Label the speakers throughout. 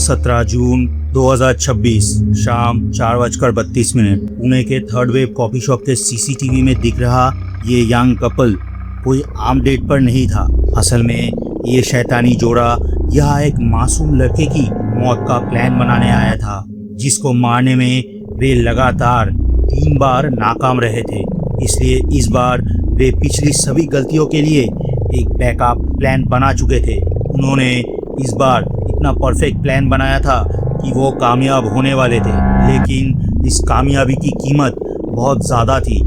Speaker 1: 17 जून 2026 शाम 4:32 पुणे के third wave coffee shop के सीसीटीवी में दिख रहा ये यंग कपल कोई आम डेट पर नहीं था। असल में ये शैतानी जोड़ा यहाँ एक मासूम लड़के की मौत का प्लान बनाने आया था, जिसको मारने में वे लगातार 3 बार नाकाम रहे थे। इसलिए इस बार वे पिछली सभी गलतियों के लिए एक बैकअप प्लान बना चुके थे। उन्होंने इस बार इतना परफेक्ट प्लान बनाया था कि वो कामयाब होने वाले थे, लेकिन इस कामयाबी की कीमत बहुत ज़्यादा थी,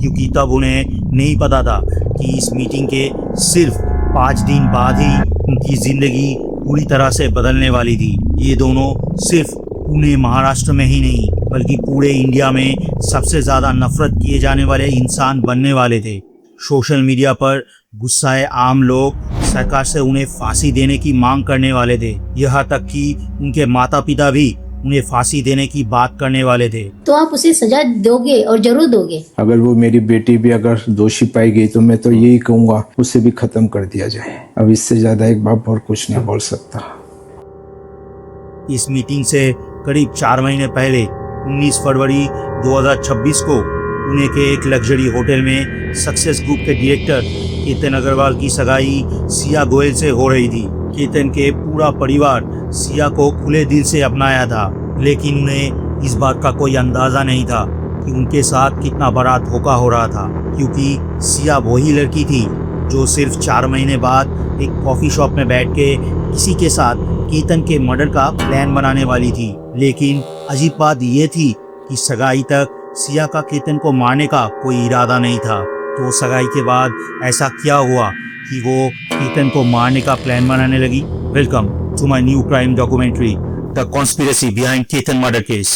Speaker 1: क्योंकि तब उन्हें नहीं पता था कि इस मीटिंग के सिर्फ 5 दिन बाद ही उनकी ज़िंदगी पूरी तरह से बदलने वाली थी। ये दोनों सिर्फ पुणे महाराष्ट्र में ही नहीं बल्कि पूरे इंडिया में सबसे ज़्यादा नफरत किए जाने वाले इंसान बनने वाले थे। सोशल मीडिया पर गुस्साए आम लोग सरकार से उन्हें फांसी देने की मांग करने वाले थे। यहाँ तक कि उनके माता पिता भी उन्हें फांसी देने की बात करने वाले थे।
Speaker 2: तो आप उसे सजा दोगे और जरूर दोगे।
Speaker 3: अगर वो मेरी बेटी भी अगर दोषी पाई गई तो मैं तो यही कहूँगा उसे भी खत्म कर दिया जाए। अब इससे ज्यादा एक बाप और कुछ नहीं बोल सकता।
Speaker 1: इस मीटिंग से करीब 4 महीने पहले 19 फरवरी 2026 को पुणे के एक लग्जरी होटल में सक्सेस ग्रुप के डायरेक्टर केतन अग्रवाल की सगाई सिया गोयल से हो रही थी। केतन के पूरा परिवार सिया को खुले दिल से अपनाया था, लेकिन उन्हें इस बात का कोई अंदाजा नहीं था कि उनके साथ कितना बड़ा धोखा हो रहा था, क्योंकि सिया वही लड़की थी जो सिर्फ 4 महीने बाद एक कॉफ़ी शॉप में बैठ के किसी के साथ केतन के मर्डर का प्लान बनाने वाली थी। लेकिन अजीब बात यह थी कि सगाई तक सिया का केतन को मारने का कोई इरादा नहीं था। तो सगाई के बाद ऐसा क्या हुआ कि वो केतन को मारने का प्लान बनाने लगी? Welcome to my new crime documentary the conspiracy behind Ketan murder case.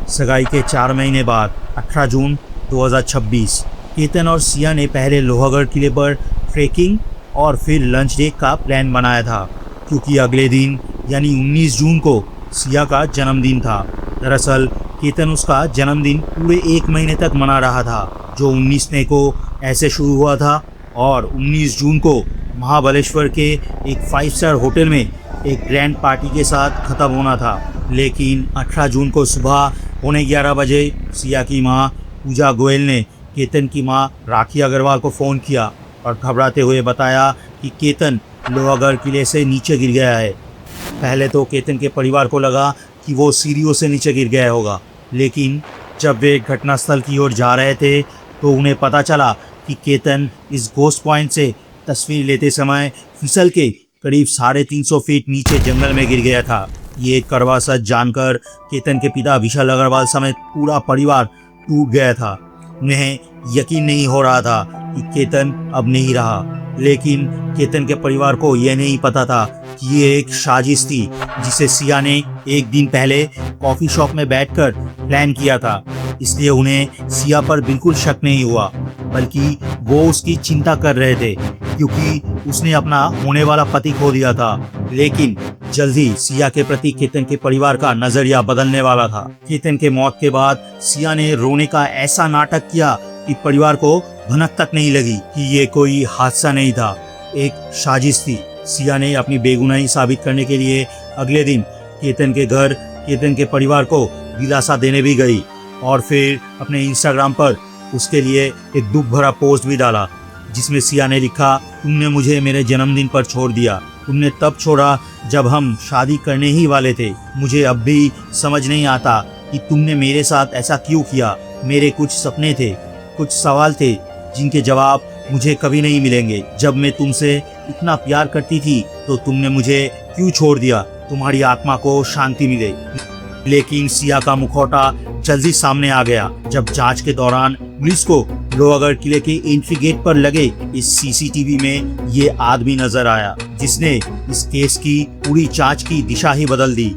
Speaker 1: सगाई के 4 महीने बाद 18 जून 2026 केतन और सिया ने पहले लोहागढ़ किले पर ट्रेकिंग और फिर लंच डे का प्लान बनाया था, क्योंकि अगले दिन यानी 19 जून को सिया का जन्मदिन था। दरअसल केतन उसका जन्मदिन पूरे 1 महीने तक मना रहा था, जो 19 मई को ऐसे शुरू हुआ था और 19 जून को महाबलेश्वर के एक 5 स्टार होटल में एक ग्रैंड पार्टी के साथ ख़त्म होना था। लेकिन 18 जून को सुबह 11:15 बजे सिया की माँ पूजा गोयल ने केतन की माँ राखी अग्रवाल को फ़ोन किया और घबराते हुए बताया कि केतन लोहागढ़ किले से नीचे गिर गया है। पहले तो केतन के परिवार को लगा कि वो सीढ़ियों से नीचे गिर गया होगा, लेकिन जब वे घटनास्थल की ओर जा रहे थे तो उन्हें पता चला कि केतन इस घोस्ट पॉइंट से तस्वीर लेते समय फिसल के करीब 350 फीट नीचे जंगल में गिर गया था। ये कड़वा सच जानकर केतन के पिता विशाल अग्रवाल समेत पूरा परिवार टूट गया था। उन्हें यकीन नहीं हो रहा था कि केतन अब नहीं रहा, लेकिन केतन के परिवार को यह नहीं पता था कि ये एक साजिश थी जिसे सिया ने एक दिन पहले कॉफ़ी शॉप में बैठकर प्लान किया था। इसलिए उन्हें सिया पर बिल्कुल शक नहीं हुआ, बल्कि वो उसकी चिंता कर रहे थे, क्योंकि उसने अपना होने वाला पति खो दिया था। लेकिन जल्द ही सिया के प्रति केतन के परिवार का नजरिया बदलने वाला था। केतन के मौत के बाद सिया ने रोने का ऐसा नाटक किया कि परिवार को भनक तक नहीं लगी कि ये कोई हादसा नहीं था, एक साजिश थी। सिया ने अपनी बेगुनाही साबित करने के लिए अगले दिन केतन के घर केतन के परिवार को दिलासा देने भी गई और फिर अपने इंस्टाग्राम पर उसके लिए एक दुख भरा पोस्ट भी डाला, जिसमें सिया ने लिखा, तुमने मुझे मेरे जन्मदिन पर छोड़ दिया। तुमने तब छोड़ा जब हम शादी करने ही वाले थे। मुझे अब भी समझ नहीं आता कि तुमने मेरे साथ ऐसा क्यों किया। मेरे कुछ सपने थे, कुछ सवाल थे जिनके जवाब मुझे कभी नहीं मिलेंगे। जब मैं तुमसे इतना प्यार करती थी तो तुमने मुझे क्यों छोड़ दिया? तुम्हारी आत्मा को शांति मिले। लेकिन सिया का मुखौटा जल्दी सामने आ गया जब जांच के दौरान पुलिस को लोहागढ़ किले के एंट्री गेट पर लगे इस सीसीटीवी में ये आदमी नजर आया, जिसने इस केस की पूरी जांच की दिशा ही बदल दी।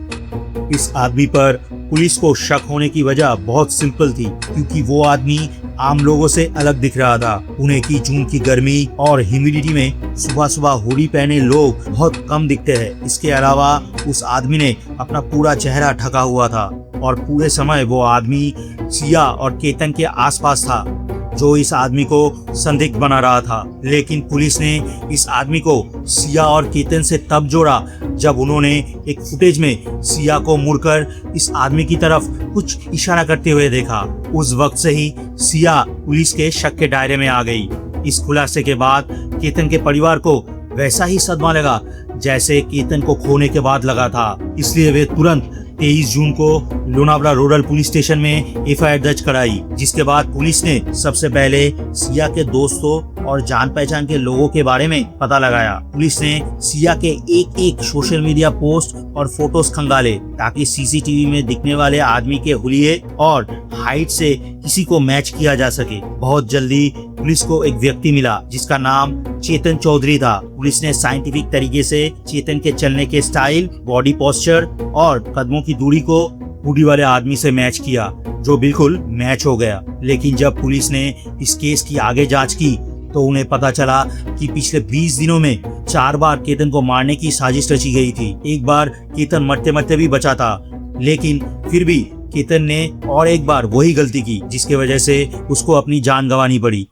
Speaker 1: इस आदमी पर पुलिस को शक होने की वजह बहुत सिंपल थी, क्योंकि वो आदमी आम लोगों से अलग दिख रहा था। पुणे की जून की गर्मी और ह्यूमिडिटी में सुबह सुबह हुडी पहने लोग बहुत कम दिखते हैं। इसके अलावा उस आदमी ने अपना पूरा चेहरा ढका हुआ था और पूरे समय वो आदमी सिया और केतन के आसपास था। जो इस आदमी को संदिग्ध बना रहा था। लेकिन पुलिस ने इस आदमी को सिया और केतन से तब जोड़ा जब उन्होंने एक फुटेज में सिया को मुड़कर इस आदमी की तरफ कुछ इशारा करते हुए देखा। उस वक्त से ही सिया पुलिस के शक के दायरे में आ गई। इस खुलासे के बाद केतन के परिवार को वैसा ही सदमा लगा जैसे केतन को खोने के बाद लगा था। इसलिए वे तुरंत 23 जून को लोनावला रूरल पुलिस स्टेशन में एफआईआर दर्ज कराई, जिसके बाद पुलिस ने सबसे पहले सिया के दोस्तों और जान पहचान के लोगों के बारे में पता लगाया। पुलिस ने सिया के एक एक सोशल मीडिया पोस्ट और फोटोज खंगाले ताकि सीसीटीवी में दिखने वाले आदमी के हुलिये और हाइट से किसी को मैच किया जा सके। बहुत जल्दी पुलिस को एक व्यक्ति मिला जिसका नाम चेतन चौधरी था। पुलिस ने साइंटिफिक तरीके से चेतन के चलने के स्टाइल, बॉडी पोस्चर और कदमों की दूरी को हुडी वाले आदमी से मैच किया, जो बिल्कुल मैच हो गया। लेकिन जब पुलिस ने इस केस की आगे जांच की तो उन्हें पता चला कि पिछले 20 दिनों में 4 बार केतन को मारने की साजिश रची गई थी। एक बार केतन मरते मरते भी बचा था, लेकिन फिर भी केतन ने और एक बार वही गलती की जिसकी वजह से उसको अपनी जान गंवानी पड़ी।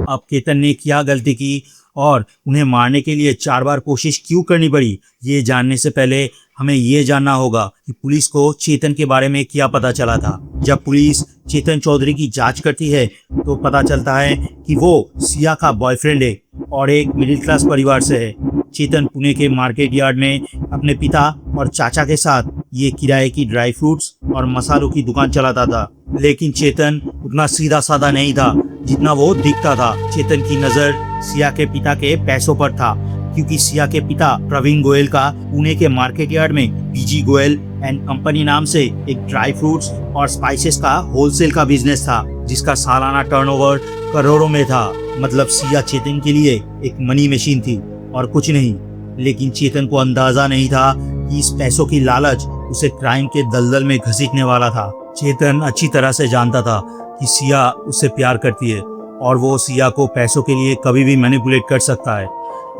Speaker 1: अब केतन ने क्या गलती की और उन्हें मारने के लिए 4 बार कोशिश क्यों करनी पड़ी, ये जानने से पहले हमें ये जानना होगा कि पुलिस को चेतन के बारे में क्या पता चला था। जब पुलिस चेतन चौधरी की जांच करती है तो पता चलता है कि वो सिया का बॉयफ्रेंड है और एक मिडिल क्लास परिवार से है। चेतन पुणे के मार्केट यार्ड में अपने पिता और चाचा के साथ ये किराए की ड्राई फ्रूट्स और मसालों की दुकान चलाता था। लेकिन चेतन उतना सीधा साधा नहीं था जितना वो दिखता था। चेतन की नजर सिया के पिता के पैसों पर था, क्योंकि सिया के पिता प्रवीण गोयल का पुणे के मार्केट यार्ड में बीजी गोयल एंड कंपनी नाम से एक ड्राई फ्रूट्स और स्पाइसेस का होलसेल का बिजनेस था, जिसका सालाना टर्नओवर करोड़ों में था। मतलब सिया चेतन के लिए एक मनी मशीन थी और कुछ नहीं। लेकिन चेतन को अंदाजा नहीं था कि इस पैसों की लालच उसे क्राइम के दलदल में घसीटने वाला था। चेतन अच्छी तरह से जानता था कि सिया उससे प्यार करती है और वो सिया को पैसों के लिए कभी भी मैनिपुलेट कर सकता है।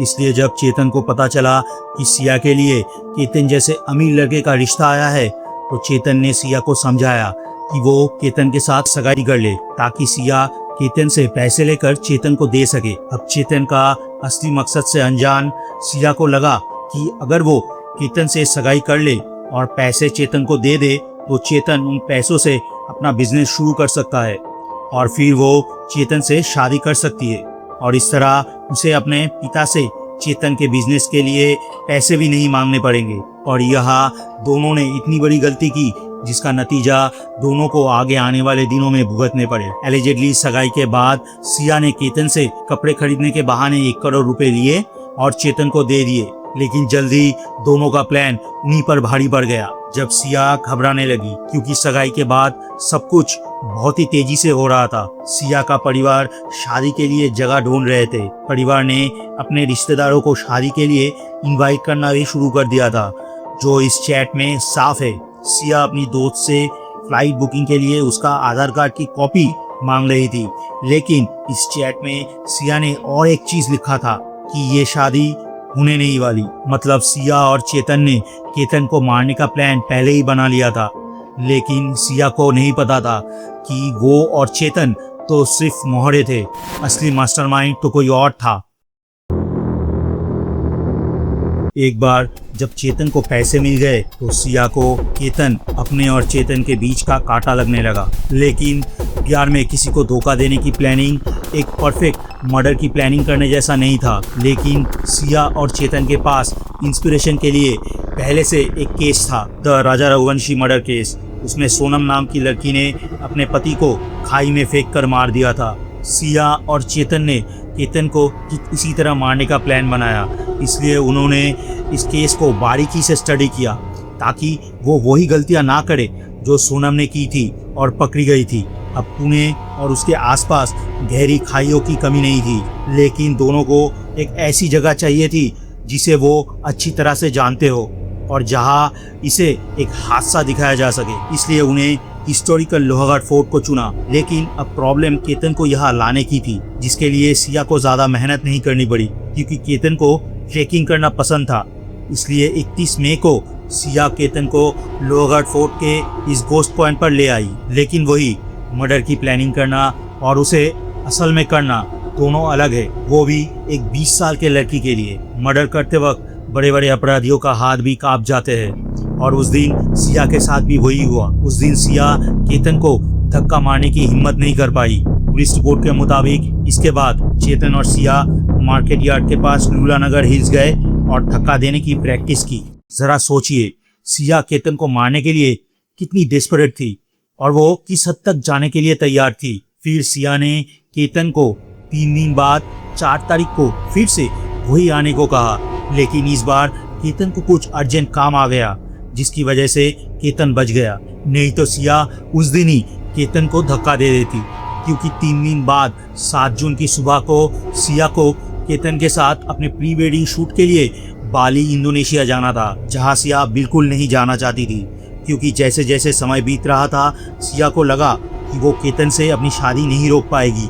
Speaker 1: इसलिए जब चेतन को पता चला कि सिया के लिए केतन जैसे अमीर लड़के का रिश्ता आया है तो चेतन ने सिया को समझाया कि वो केतन के साथ सगाई कर ले ताकि सिया केतन से पैसे लेकर चेतन को दे सके। अब चेतन का असली मकसद से अनजान सिया को लगा कि अगर वो केतन से सगाई कर ले और पैसे चेतन को दे दे तो चेतन उन पैसों से अपना बिजनेस शुरू कर सकता है और फिर वो चेतन से शादी कर सकती है और इस तरह उसे अपने पिता से चेतन के बिजनेस के लिए पैसे भी नहीं मांगने पड़ेंगे। और यहाँ दोनों ने इतनी बड़ी गलती की जिसका नतीजा दोनों को आगे आने वाले दिनों में भुगतने पड़े। एलिजेडली सगाई के बाद सिया ने केतन से कपड़े खरीदने के बहाने 1 करोड़ रुपए लिए और चेतन को दे दिए। लेकिन जल्दी दोनों का प्लान उन्हीं पर भारी पड़ गया जब सिया घबराने लगी, क्योंकि सगाई के बाद सब कुछ बहुत ही तेजी से हो रहा था। सिया का परिवार शादी के लिए जगह ढूंढ रहे थे। परिवार ने अपने रिश्तेदारों को शादी के लिए इनवाइट करना भी शुरू कर दिया था, जो इस चैट में साफ है। सिया अपनी दोस्त से फ्लाइट बुकिंग के लिए उसका आधार कार्ड की कॉपी मांग रही थी, लेकिन इस चैट में सिया ने और एक चीज लिखा था कि ये शादी होने नहीं वाली। मतलब सिया और चेतन ने केतन को मारने का प्लान पहले ही बना लिया था, लेकिन सिया को नहीं पता था कि वो और चेतन तो सिर्फ मोहरे थे, असली मास्टरमाइंड तो कोई और था। एक बार जब चेतन को पैसे मिल गए तो सिया को केतन अपने और चेतन के बीच का कांटा लगने लगा। लेकिन प्यार में किसी को धोखा देने की प्लानिंग एक परफेक्ट मर्डर की प्लानिंग करने जैसा नहीं था। लेकिन सिया और चेतन के पास इंस्पिरेशन के लिए पहले से एक केस था, the Raja Raghuvanshi murder case. उसमें सोनम नाम की लड़की ने अपने पति को खाई में फेंक कर मार दिया था। सिया और चेतन ने केतन को इसी तरह मारने का प्लान बनाया, इसलिए उन्होंने इस केस को बारीकी से स्टडी किया ताकि वो वही गलतियां ना करे जो सोनम ने की थी और पकड़ी गई थी। अब पुणे और उसके आसपास गहरी खाइयों की कमी नहीं थी, लेकिन दोनों को एक ऐसी जगह चाहिए थी जिसे वो अच्छी तरह से जानते हो और जहां इसे एक हादसा दिखाया जा सके। इसलिए उन्हें हिस्टोरिकल लोहागढ़ फोर्ट को चुना। लेकिन अब प्रॉब्लम केतन को यहाँ लाने की थी, जिसके लिए सिया को ज़्यादा मेहनत नहीं करनी पड़ी, क्योंकि केतन को ट्रेकिंग करना पसंद था। इसलिए 31 मई को सिया केतन को लोहागढ़ फोर्ट के इस गोस्ट पॉइंट पर ले आई। लेकिन वही मर्डर की प्लानिंग करना और उसे असल में करना दोनों अलग है, वो भी एक 20 साल के लड़की के लिए। मर्डर करते वक्त बड़े बड़े अपराधियों का हाथ भी कांप जाते हैं और उस दिन सिया के साथ भी वही हुआ। उस दिन सिया केतन को धक्का मारने की हिम्मत नहीं कर पाई। पुलिस रिपोर्ट के मुताबिक इसके बाद चेतन और सिया मार्केट यार्ड के पास लूलानगर हिल्स गए और धक्का देने की प्रैक्टिस की। जरा सोचिए, सिया केतन को मारने के लिए कितनी डेस्परेट थी और वो किस हद तक जाने के लिए तैयार थी। फिर सिया ने केतन को 3 दिन बाद 4 तारीख को फिर से वही आने को कहा, लेकिन इस बार केतन को कुछ अर्जेंट काम आ गया जिसकी वजह से केतन बच गया। नहीं तो सिया उस दिन ही केतन को धक्का दे देती, क्योंकि 3 दिन बाद 7 जून की सुबह को सिया को केतन के साथ अपने प्री वेडिंग शूट के लिए बाली इंडोनेशिया जाना था, जहां सिया बिल्कुल नहीं जाना चाहती थी। क्योंकि जैसे जैसे समय बीत रहा था सिया को लगा कि वो केतन से अपनी शादी नहीं रोक पाएगी,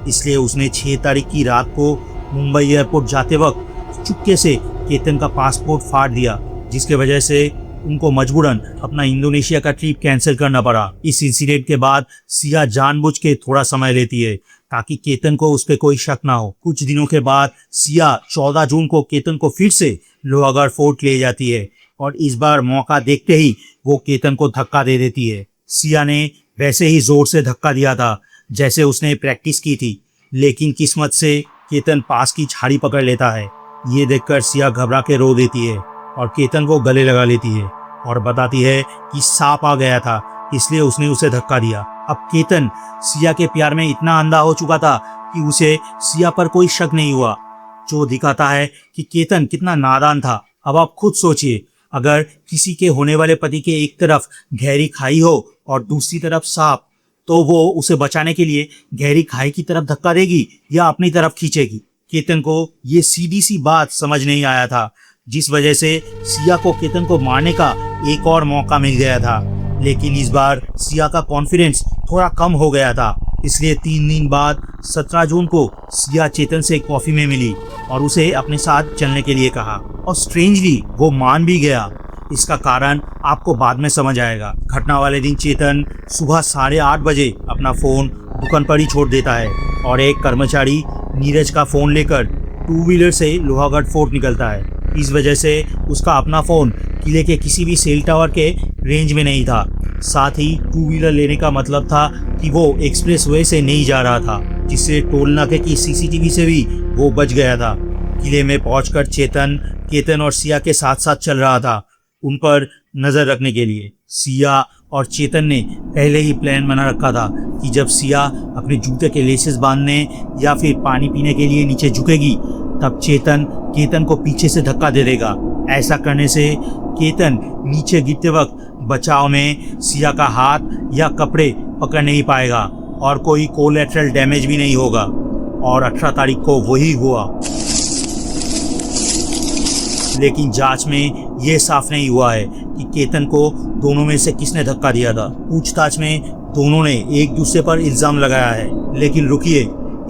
Speaker 1: इसलिए उसने 6 तारीख की रात को मुंबई एयरपोर्ट जाते वक्त चुपके से केतन का पासपोर्ट फाड़ दिया, जिसके वजह से उनको मजबूरन अपना इंडोनेशिया का ट्रिप कैंसिल करना पड़ा। इस इंसिडेंट के बाद सिया जानबूझ के थोड़ा समय लेती है ताकि केतन को उस पर कोई शक ना हो। कुछ दिनों के बाद सिया 14 जून को केतन को फिर से लोहागढ़ फोर्ट ले जाती है और इस बार मौका देखते ही वो केतन को धक्का दे देती है। सिया ने वैसे ही जोर से धक्का दिया था जैसे उसने प्रैक्टिस की थी, लेकिन किस्मत से केतन पास की झाड़ी पकड़ लेता है। ये देखकर सिया घबरा के रो देती है और केतन को गले लगा लेती है और बताती है कि सांप आ गया था, इसलिए उसने उसे धक्का दिया। अब केतन सिया के प्यार में इतना अंधा हो चुका था कि उसे सिया पर कोई शक नहीं हुआ, जो दिखाता है कि केतन कितना नादान था। अब आप खुद सोचिए, अगर किसी के होने वाले पति के एक तरफ गहरी खाई हो और दूसरी तरफ सांप, तो वो उसे बचाने के लिए गहरी खाई की तरफ धक्का देगी या अपनी तरफ खींचेगी। केतन को ये सीधी सी बात समझ नहीं आया था, जिस वजह से सिया को केतन को मारने का एक और मौका मिल गया था। लेकिन इस बार सिया का कॉन्फिडेंस थोड़ा कम हो गया था, इसलिए 3 दिन बाद 17 जून को सिया चेतन से कॉफी में मिली और उसे अपने साथ चलने के लिए कहा और स्ट्रेंजली वो मान भी गया। इसका कारण आपको बाद में समझ आएगा। घटना वाले दिन चेतन सुबह 8:30 बजे अपना फोन दुकान पर ही छोड़ देता है और एक कर्मचारी नीरज का फोन लेकर 2 व्हीलर से लोहागढ़ फोर्ट निकलता है। इस वजह से उसका अपना फोन किले के किसी भी सेल टावर के रेंज में नहीं था। साथ ही 2 व्हीलर लेने का मतलब था कि वो एक्सप्रेस वे से नहीं जा रहा था, जिससे टोल नाके की सीसीटीवी से भी वो बच गया था। किले में पहुंचकर चेतन केतन और सिया के साथ साथ चल रहा था, उन पर नजर रखने के लिए। सिया और चेतन ने पहले ही प्लान बना रखा था कि जब सिया अपने जूते के लेसेस बांधने या फिर पानी पीने के लिए नीचे झुकेगी, तब चेतन केतन को पीछे से धक्का दे देगा। ऐसा करने से केतन नीचे गिरते वक्त बचाव में सिया का हाथ या कपड़े पकड़ नहीं पाएगा और कोई कोलैटरल डैमेज भी नहीं होगा। और 18 तारीख को वही हुआ। लेकिन जांच में ये साफ नहीं हुआ है कि केतन को दोनों में से किसने धक्का दिया था। पूछताछ में दोनों ने एक दूसरे पर इल्जाम लगाया है। लेकिन रुकिए,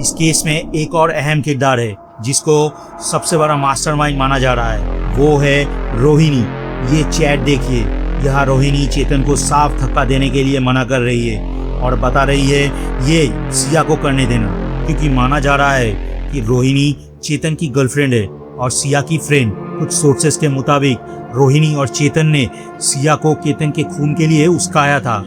Speaker 1: इस केस में एक और अहम किरदार है जिसको सबसे बड़ा मास्टरमाइंड माना जा रहा है, वो है रोहिणी। ये चैट देखिए, यहाँ रोहिणी चेतन को साफ धक्का देने के लिए मना कर रही है और बता रही है ये सिया को करने देना, क्योंकि माना जा रहा है कि रोहिणी चेतन की गर्लफ्रेंड है और सिया की फ्रेंड। कुछ सोर्सेस के मुताबिक रोहिणी और चेतन ने सिया को केतन के खून के लिए उस्काया था,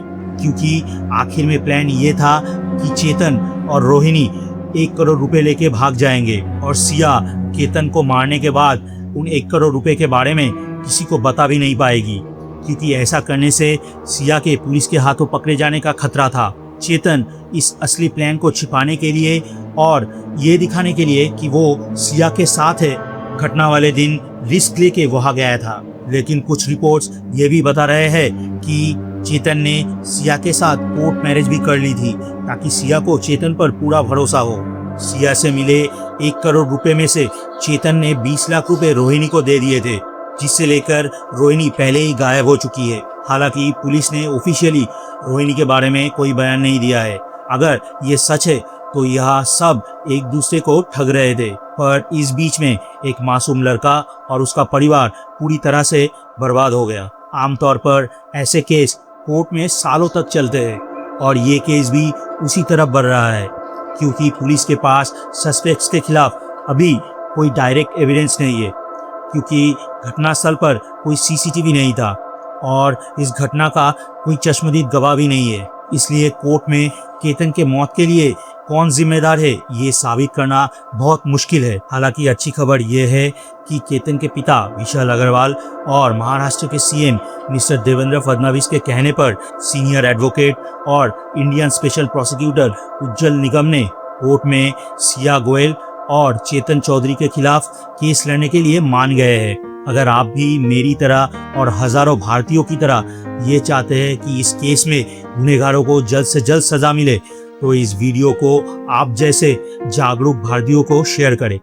Speaker 1: क्योंकि आखिर में प्लान ये था कि चेतन और रोहिणी 1 करोड़ रुपए लेके भाग जाएंगे और सिया केतन को मारने के बाद उन 1 करोड़ रुपए के बारे में किसी को बता भी नहीं पाएगी, क्योंकि ऐसा करने से सिया के पुलिस के हाथों पकड़े जाने का खतरा था। चेतन इस असली प्लान को छिपाने के लिए और ये दिखाने के लिए कि वो सिया के साथ है, घटना वाले दिन रिस्क लेके वहां गया था। लेकिन कुछ रिपोर्ट्स ये भी बता रहे हैं कि चेतन ने सिया के साथ कोर्ट मैरिज भी कर ली थी, ताकि सिया को चेतन पर पूरा भरोसा हो। सिया से मिले 1 करोड़ रुपए में से चेतन ने 20 लाख रुपए रोहिणी को दे दिए थे, जिससे लेकर रोहिणी पहले ही गायब हो चुकी है। हालांकि पुलिस ने ऑफिशियली रोहिणी के बारे में कोई बयान नहीं दिया है। अगर ये सच है तो यह सब एक दूसरे को ठग रहे थे, पर इस बीच में एक मासूम लड़का और उसका परिवार पूरी तरह से बर्बाद हो गया। आमतौर पर ऐसे केस कोर्ट में सालों तक चलते हैं, और ये केस भी उसी तरफ बढ़ रहा है, क्योंकि पुलिस के पास सस्पेक्ट्स के खिलाफ अभी कोई डायरेक्ट एविडेंस नहीं है, क्योंकि घटनास्थल पर कोई सीसीटीवी नहीं था और इस घटना का कोई चश्मदीद गवाह भी नहीं है। इसलिए कोर्ट में केतन के मौत के लिए कौन जिम्मेदार है ये साबित करना बहुत मुश्किल है। हालांकि अच्छी खबर यह है कि केतन के पिता विशाल अग्रवाल और महाराष्ट्र के सीएम मिस्टर देवेंद्र फडणवीस के कहने पर सीनियर एडवोकेट और इंडियन स्पेशल प्रोसिक्यूटर उज्जवल निगम ने कोर्ट में सिया गोयल और चेतन चौधरी के खिलाफ केस लड़ने के लिए मान गए हैं। अगर आप भी मेरी तरह और हजारों भारतीयों की तरह ये चाहते हैं कि इस केस में गुनहगारों को जल्द से जल्द सजा मिले, तो इस वीडियो को आप जैसे जागरूक भारतीयों को शेयर करें।